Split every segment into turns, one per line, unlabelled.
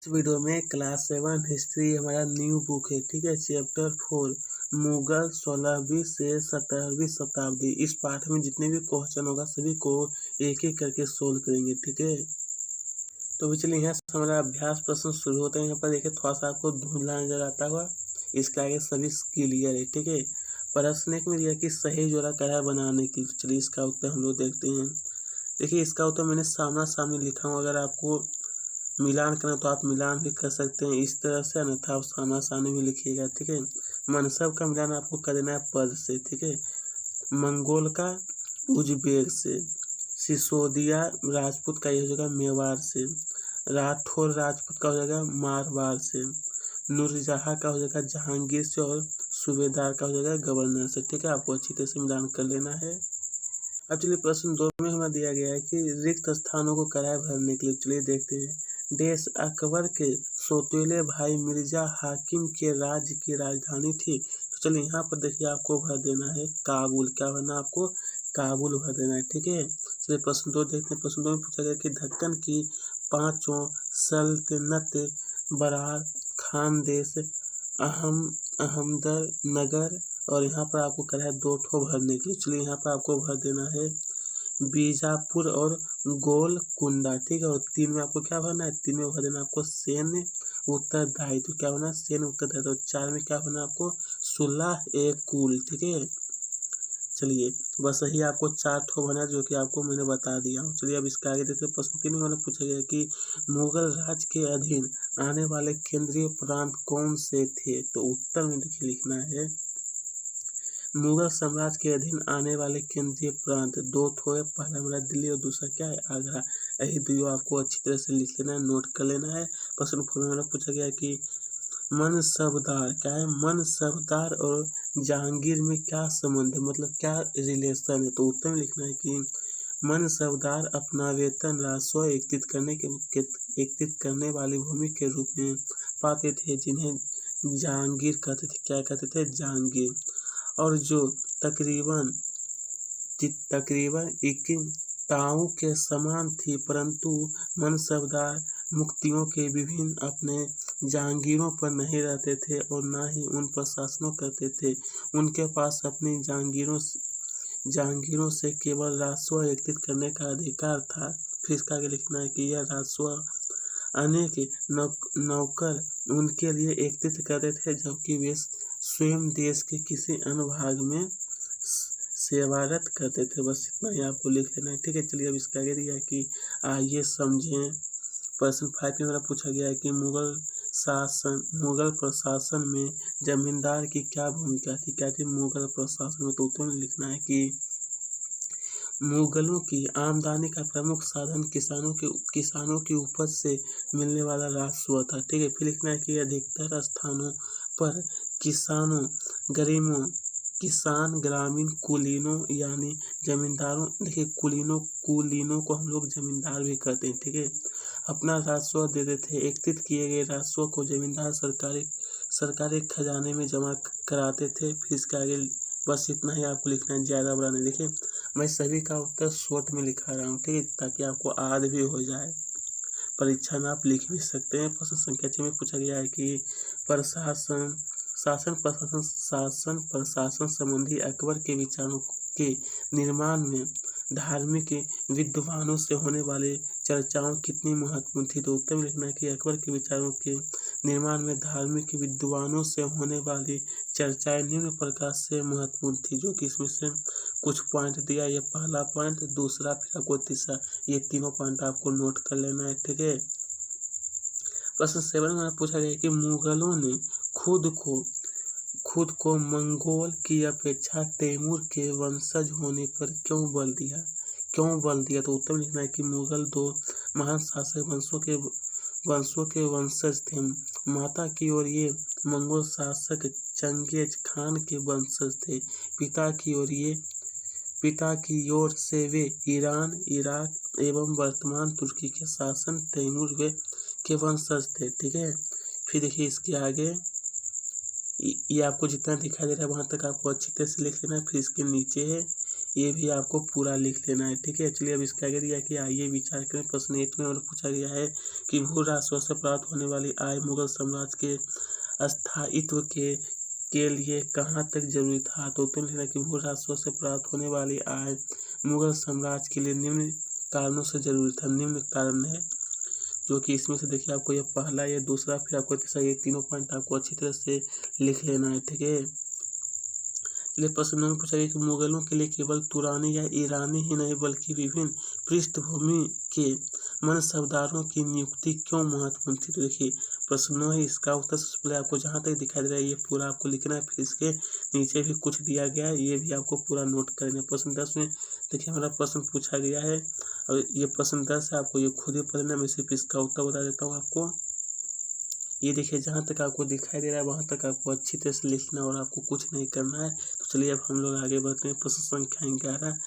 इस वीडियो में class 7 history हमारा न्यू बुक है। ठीक है, चैप्टर 4 मुगल 16वीं से 17वीं शताब्दी। इस पाठ में जितने भी क्वेश्चन होगा सभी को एक एक करके सोल्व करेंगे। ठीक है, तो भी चलिए यहाँ से हमारा अभ्यास प्रश्न शुरू होता है। यहाँ पर देखिए थोड़ा सा आपको धुंधला नजर आता हुआ, इसके आगे सभी क्लियर है। ठीक है, प्रश्न एक में दिया कि सही जोड़ा कड़ा बनाने की। चलिए इसका उत्तर हम लोग देखते हैं। देखिए इसका उत्तर मैंने सामना सामने लिखा हूँ। अगर आपको मिलान करना तो आप मिलान भी कर सकते हैं इस तरह से, अन्यथा आप सामना सामने भी लिखिएगा। ठीक है, मनसब का मिलान आपको कर देना है पद से। ठीक है, मंगोल का उज्बेक से, सिसोदिया राजपूत का ये हो जाएगा मेवाड़ से, राठौर राजपूत का हो जाएगा मारवाड़ से, नूरजहाँ का हो जाएगा जहांगीर से, और सूबेदार का हो जाएगा गवर्नर से। ठीक है, आपको अच्छी तरह से मिलान कर लेना है। अब चलिए प्रश्न 2 में हमें दिया गया है कि रिक्त स्थानों को किराए भरने के लिए। चलिए देखते हैं। देश अकबर के सौतेले भाई मिर्जा हाकिम के राज्य की राजधानी थी। तो चलिए यहाँ पर देखिए आपको भर देना है काबुल। क्या भरना आपको? काबुल भर देना है। ठीक है, चलिए प्रश्न 2 देखते हैं। प्रश्न 2 में पूछा गया कि दक्कन की पांचों सल्तनत बरार खानदेश अहमदर नगर, और यहाँ पर आपको करा है 2 ठो भरने के लिए। चलिए यहाँ पर आपको भर देना है बीजापुर और गोलकुंडा। ठीक है, और 3 में आपको क्या भरना है? 3 में भर देना आपको सैन्य उत्तरदायित्व। क्या भरना? सैन्य उत्तरदायित्व। 4 में क्या भरना आपको? सुलह ए कुल। ठीक है, चलिए बस यही आपको 4 ठो भरना जो कि आपको मैंने बता दिया हूँ। चलिए अब इसके आगे देखते हैं। प्रश्न 3 में मैंने पूछा गया कि मुगल राज के अधीन आने वाले केंद्रीय प्रांत कौन से थे। तो उत्तर में देखिए लिखना है मुगल साम्राज्य के अधीन आने वाले केंद्रीय प्रांत 2 ठो है। पहला हमारा दिल्ली और दूसरा क्या है? आगरा। यही दो आपको अच्छी तरह से लिख लेना है, नोट कर लेना है। प्रश्न 4 में हमारा पूछा गया कि मनसबदार क्या है? मनसबदार और जहांगीर में क्या संबंध है, मतलब क्या रिलेशन है। तो उत्तर में लिखना है कि मनसबदार अपना वेतन राजस्व एकत्रित करने वाली भूमि के रूप में पाते थे, जिन्हें जहांगीर कहते थे। क्या कहते थे? जहांगीर। और जो तकरीबन ताऊ के समान थी, परंतु मनसबदार मुक्तियों के विभिन्न अपने जहांगीरों पर नहीं रहते थे और न ही उन पर शासन करते थे। उनके पास अपनी जहांगीरों से केवल राजस्व एकत्रित करने का अधिकार था। फिर इसका आगे लिखना है कि यह राजस्व अनेक नौकर उनके लिए एकत्रित करते थे, जबकि वे स्वयं देश के किसी अन्य भाग में सेवारत करते थे। बस इतना ही आपको लिख लेना है। ठीक है, चलिए अब इसका आगे दिया कि आइए समझें। प्रश्न 5 में हमारा पूछा गया है कि मुगल प्रशासन में जमींदार की क्या भूमिका थी। क्या थी मुगल प्रशासन में? तो उत्तर में लिखना है कि मुगलों की आमदनी का प्रमुख साधन किसानों की उपज से मिलने वाला राजस्व था। ठीक है, फिर लिखना है कि अधिकतर स्थानों पर किसान ग्रामीण कुलीनों यानी जमींदारों। देखिए कुलीनों को हम लोग जमींदार भी कहते हैं। ठीक है, अपना राजस्व देते थे। एकत्रित किए गए राजस्व को जमींदार सरकारी खजाने में जमा कराते थे। फिर इसके आगे बस इतना ही आपको लिखना है, ज़्यादा बड़ा नहीं। देखिए मैं सभी का उत्तर शॉर्ट में लिखा रहा हूँ। ठीक है, ताकि आपको याद भी हो जाए, परीक्षा में आप लिख भी सकते हैं। प्रश्न संख्या 6 में पूछा गया है कि शासन प्रशासन संबंधी अकबर के विचारों के निर्माण में धार्मिक विद्वानों से होने वाली चर्चाओं कितनी महत्वपूर्ण थी। तो उत्तर में लिखना है कि अकबर के विचारों के निर्माण में धार्मिक विद्वानों से होने वाली चर्चाएं निम्न प्रकार से महत्वपूर्ण थी, जो कि इसमें से कुछ पॉइंट दिया। ये पहला पॉइंट, दूसरा, फिर आपको तीसरा, ये तीनों पॉइंट आपको नोट कर लेना है। ठीक है, प्रश्न 7 में पूछा गया कि मुगलों ने खुद को मंगोल की अपेक्षा तैमूर के वंशज होने पर क्यों बल दिया। तो उत्तर में लिखना है कि मुगल 2 महान शासक वंशों के वंशज थे। माता की ओर ये मंगोल शासक चंगेज खान के वंशज थे। पिता की ओर से वे ईरान, इराक एवं वर्तमान तुर्की के शासक तैमूर के वंशज थे। ठीक है, फिर देखिए इसके आगे ये आपको जितना दिखाई दे रहा है वहां तक आपको अच्छी तरह से लिख लेना है। फिर इसके नीचे है ये भी आपको पूरा लिख लेना है, ठीक है। चलिए अब इसके आगे दिया कि आइए विचार करें। प्रश्न 8 में और पूछा गया है कि भू राजस्व से प्राप्त होने वाली आय मुगल साम्राज्य के स्थायित्व के लिए कहाँ तक जरूरी था। तो उत्तर लिखना कि भू राजस्व से प्राप्त होने वाली आय मुगल साम्राज्य के लिए निम्न कारणों से जरूरी था। निम्न कारण है जो कि इसमें से देखिए आपको ये पहला, ये दूसरा, फिर आपको तीसरा, ये तीनों पॉइंट आपको अच्छी तरह से लिख लेना है, ठीक है। चलिए प्रश्न 9 में पूछा गया कि मुगलों के लिए केवल तुरानी या ईरानी ही नहीं बल्कि विभिन्न पृष्ठभूमि के मनसबदारों की नियुक्ति क्यों महत्वपूर्ण थी। तो देखिए प्रश्न 9 है, इसका उत्तर सबसे पहले आपको जहाँ तक दिखाई दे रहा है ये पूरा आपको लिखना है। फिर इसके नीचे भी कुछ दिया गया है, ये भी आपको पूरा नोट करना है। प्रश्न 10 में देखिए हमारा प्रश्न पूछा गया है और ये प्रश्न 10 है, आपको ये खुद ही पढ़ना है। मैं सिर्फ इसका उत्तर बता देता हूँ आपको। ये देखिए जहाँ तक आपको दिखाई दे रहा है वहाँ तक आपको अच्छी तरह से लिखना और आपको कुछ नहीं करना है। तो चलिए अब हम लोग आगे बढ़ते हैं। प्रश्न संख्या 11।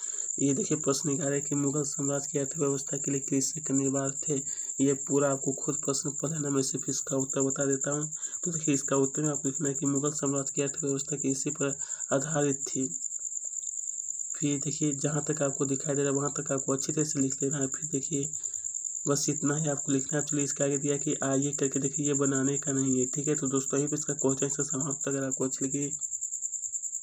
ये देखिए प्रश्न 11 कि मुगल साम्राज्य की अर्थव्यवस्था के लिए कृषि का निर्भर थे। ये पूरा आपको खुद प्रश्न पढ़ लेना, मैं सिर्फ इसका उत्तर बता देता हूँ। तो देखिए इसका उत्तर में आपको लिखना है कि मुगल साम्राज्य की अर्थव्यवस्था कृषि पर आधारित थी। फिर देखिए जहाँ तक आपको दिखाई दे रहा है वहाँ तक आपको अच्छी तरह से लिख लेना है। फिर देखिए बस इतना ही आपको लिखना है। चलिए इसके आगे दिया कि आइए करके देखिए ये बनाने का नहीं है, ठीक है। तो दोस्तों यहीं पे इसका क्वेश्चन से समाप्त। अगर आपको अच्छी लगी